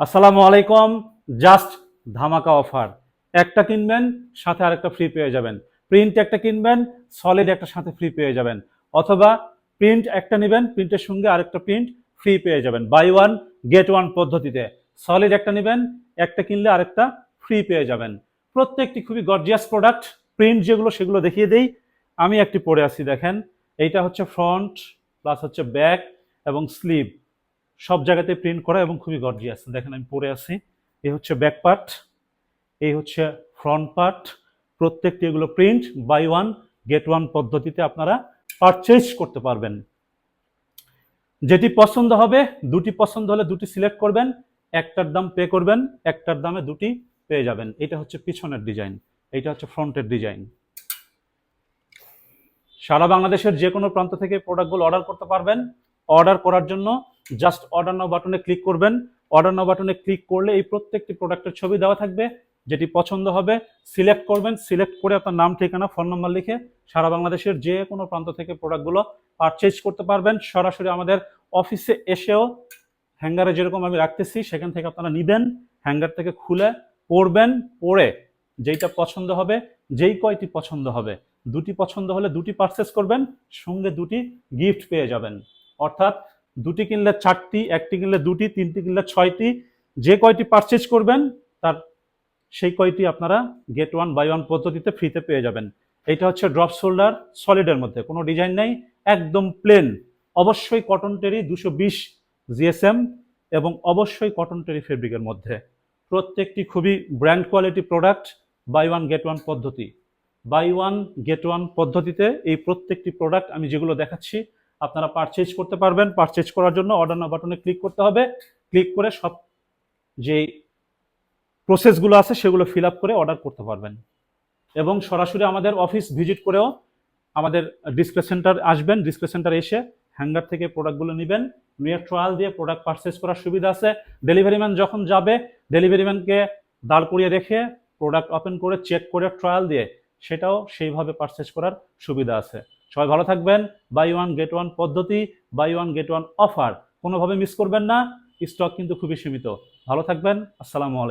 আসসালামু আলাইকুম। জাস্ট ধামাকা অফার। একটা কিনবেন সাথে আরেকটা ফ্রি পেয়ে যাবেন। প্রিন্ট একটা কিনবেন, সলিড একটা সাথে ফ্রি পেয়ে যাবেন। অথবা প্রিন্ট একটা নেবেন, প্রিন্টের সঙ্গে আরেকটা প্রিন্ট ফ্রি পেয়ে যাবেন। বাই ওয়ান গেট ওয়ান পদ্ধতিতে। সলিড একটা নেবেন, একটা কিনলে আরেকটা ফ্রি পেয়ে যাবেন। প্রত্যেকটি খুবই গর্জিয়াস প্রোডাক্ট। প্রিন্ট যেগুলো সেগুলো দেখিয়ে দেই। আমি একটি পরে আছি, দেখেন। এইটা হচ্ছে ফ্রন্ট প্লাস হচ্ছে ব্যাক এবং স্লিভ, সব জায়গাতে প্রিন্ট করা এবং খুবই গর্জিয়াস। দেখেন আমি পরে আছি। এই হচ্ছে ব্যাক পার্ট, এই হচ্ছে ফ্রন্ট পার্ট। প্রত্যেকটি এগুলো print buy one get one পদ্ধতিতে আপনারা পারচেজ করতে পারবেন। যেটি পছন্দ হবে, দুটি পছন্দ হলে দুটি সিলেক্ট করবেন, একটার দাম পে করবেন, একটার দামে দুটি পেয়ে যাবেন। এটা হচ্ছে পিছনের ডিজাইন, এটা হচ্ছে ফ্রন্টের ডিজাইন। সারা বাংলাদেশের যে কোনো প্রান্ত থেকে প্রোডাক্টগুলো অর্ডার করতে পারবেন। অর্ডার করার জন্য জাস্ট অর্ডার নাও বাটনে ক্লিক করবেন। অর্ডার নাও বাটনে ক্লিক করলে এই প্রত্যেকটি প্রোডাক্টের ছবি দেওয়া থাকবে। যেটি পছন্দ হবে সিলেক্ট করবেন, সিলেক্ট করে আপনার নাম, ঠিকানা, ফোন নাম্বার লিখে সারা বাংলাদেশের যে কোনো প্রান্ত থেকে প্রোডাক্টগুলো পারচেজ করতে পারবেন। সরাসরি আমাদের অফিসে এসেও হ্যাঙ্গারে যেরকম আমি রাখতেছি সেখান থেকে আপনারা নিবেন, হ্যাঙ্গার থেকে খুলে পরবেন, পরে যেইটা পছন্দ হবে, যেই কয়টি পছন্দ হবে, দুটি পছন্দ হলে দুটি পারচেস করবেন, সঙ্গে দুটি গিফট পেয়ে যাবেন। অর্থাৎ দুটি কিনলে চারটি, একটি কিনলে দুটি, তিনটি কিনলে ছয়টি, যে কয়টি পারচেজ করবেন তার সেই কয়টি আপনারা গেট ওয়ান বাই ওয়ান পদ্ধতিতে ফ্রিতে পেয়ে যাবেন। এটা হচ্ছে ড্রপ শোল্ডার, সলিডের মধ্যে কোনো ডিজাইন নেই, একদম প্লেন। অবশ্যই কটন টেরি 220 জিএসএম এবং অবশ্যই কটন টেরি ফেব্রিকের মধ্যে। প্রত্যেকটি খুবই brand quality product. Buy one get one পদ্ধতি, বাই ওয়ান গেট ওয়ান পদ্ধতিতে এই প্রত্যেকটি প্রোডাক্ট আমি যেগুলো দেখাচ্ছি আপনারা পারচেজ করতে পারবেন। পারচেজ করার জন্য অর্ডার নাও বাটনে ক্লিক করতে হবে। ক্লিক করে সব যে প্রসেসগুলো আছে সেগুলো ফিল আপ করে অর্ডার করতে পারবেন। এবং সরাসরি আমাদের অফিস ভিজিট করেও আমাদের ডিসপ্লে সেন্টার আসবেন। ডিসপ্লে সেন্টার এসে হ্যাঙ্গার থেকে প্রোডাক্টগুলো নেবেন, নিয়ে ট্রায়াল দিয়ে প্রোডাক্ট পারচেজ করার সুবিধা আছে। ডেলিভারি ম্যান যখন যাবে, ডেলিভারি ম্যানকে দাঁড় করিয়ে রেখে প্রোডাক্ট ওপেন করে চেক করে ট্রায়াল দিয়ে সেটাও সেইভাবে পারচেজ করার সুবিধা আছে। সবাই ভালো থাকবেন। বাই ওয়ান গেট ওয়ান পদ্ধতি, buy one get one offer কোনোভাবে মিস করবেন না। স্টক কিন্তু খুবই সীমিত। ভালো থাকবেন। আসসালামু আলাইকুম।